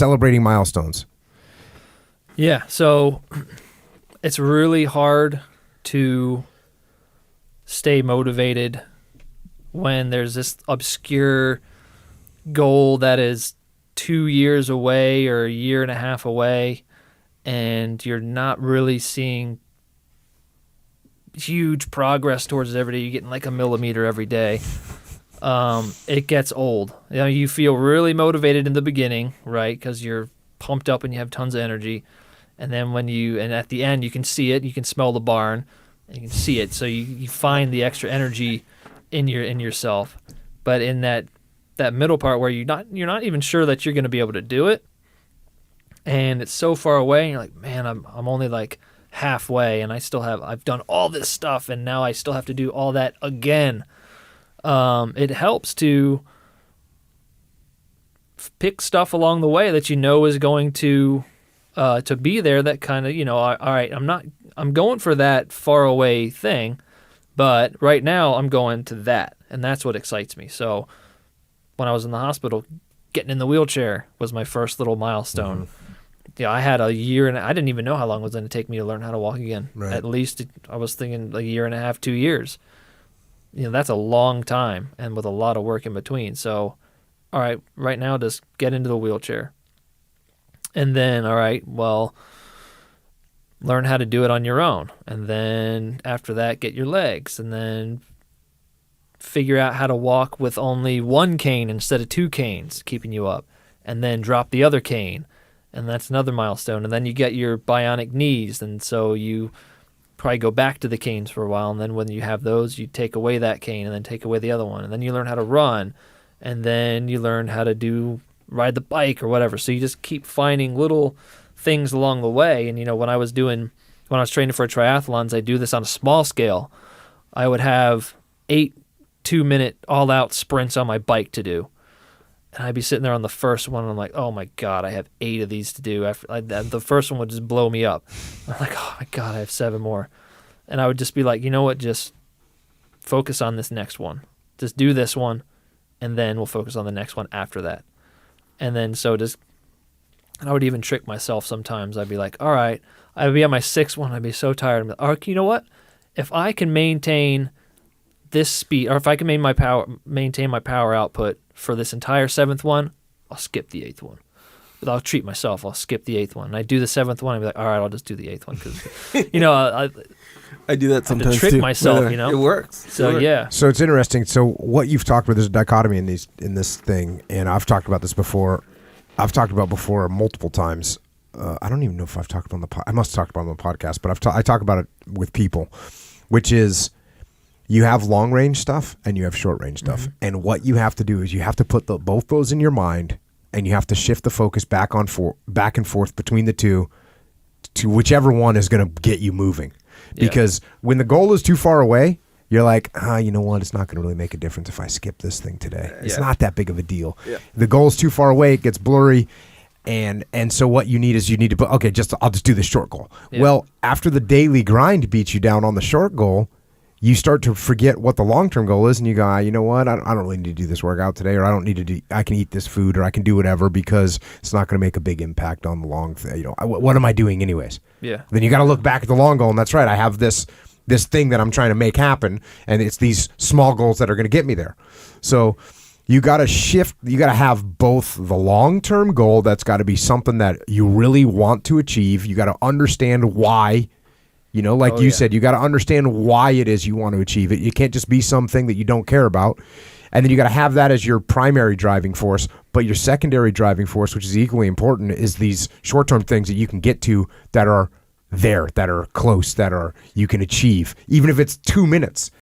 celebrating milestones. Yeah, so it's really hard to stay motivated when there's this obscure goal that is 2 years away or a year and a half away, and you're not really seeing huge progress towards it every day. You're getting like a millimeter every day. It gets old. You know, you feel really motivated in the beginning, right? Because you're pumped up and you have tons of energy. And then and at the end, you can see it, you can smell the barn, and you can see it. So you find the extra energy in yourself. But in that middle part where you're not even sure that you're going to be able to do it, and it's so far away, and you're like, man, I'm only like halfway, and I've done all this stuff, and now I still have to do all that again. It helps to pick stuff along the way that you know is going to be there, that kind of, all right, I'm going for that far away thing, but right now I'm going to that, and that's what excites me. So when I was in the hospital, getting in the wheelchair was my first little milestone. Mm-hmm. I had a year, and I didn't even know how long it was going to take me to learn how to walk again. Right. At least I was thinking a year and a half, 2 years. That's a long time, and with a lot of work in between. So, all right, right now just get into the wheelchair. And then, all right, well, learn how to do it on your own. And then after that, get your legs. And then figure out how to walk with only one cane instead of 2 canes keeping you up. And then drop the other cane. And that's another milestone. And then you get your bionic knees. And so you probably go back to the canes for a while. And then when you have those, you take away that cane and then take away the other one. And then you learn how to run. And then you learn how to ride the bike or whatever. So you just keep finding little things along the way. And, when I was training for triathlons, I do this on a small scale. I would have 8 2-minute all-out sprints on my bike to do. And I'd be sitting there on the first one, and I'm like, oh, my God, I have 8 of these to do. The first one would just blow me up. I'm like, oh, my God, I have 7 more. And I would just be like, you know what, just focus on this next one. Just do this one, and then we'll focus on the next one after that. And then and I would even trick myself sometimes. I'd be like, all right, I'd be on my 6th one. I'd be so tired. I'm like, all right, you know what? If I can maintain this speed, or if I can maintain my power output for this entire 7th one, I'll skip the 8th one. But I'll treat myself. I'll skip the 8th one. And I do the 7th one. I'd be like, all right, I'll just do the 8th one. Because, I do that sometimes to trick myself, It works. So, yeah. So it's interesting. So what you've talked about, there's a dichotomy in this thing, and I've talked about this before. I've talked about before multiple times. I don't even know if I've talked about it on I must have talked about it on the podcast, but I talk about it with people, which is you have long range stuff and you have short range stuff. Mm-hmm. And what you have to do is you have to put both those in your mind, and you have to shift the focus back and forth between the two to whichever one is going to get you moving. Yeah. Because when the goal is too far away, you're like, you know what? It's not going to really make a difference if I skip this thing today. It's not that big of a deal. Yeah. The goal's too far away. It gets blurry. And so what you need to put, okay, I'll just do the short goal. Yeah. Well, after the daily grind beats you down on the short goal, you start to forget what the long-term goal is, and you go, you know what? I don't really need to do this workout today, or I can eat this food, or I can do whatever because it's not going to make a big impact on the long thing. What am I doing anyways? Yeah. Then you got to look back at the long goal, and that's right. I have this thing that I'm trying to make happen, and it's these small goals that are going to get me there. So you got to shift. You got to have both the long-term goal that's got to be something that you really want to achieve. You got to understand why. You said, you got to understand why it is you want to achieve it. You can't just be something that you don't care about. And then you got to have that as your primary driving force. But your secondary driving force, which is equally important, is these short-term things that you can get to that are there, that are close, that you can achieve, even if it's 2 minutes.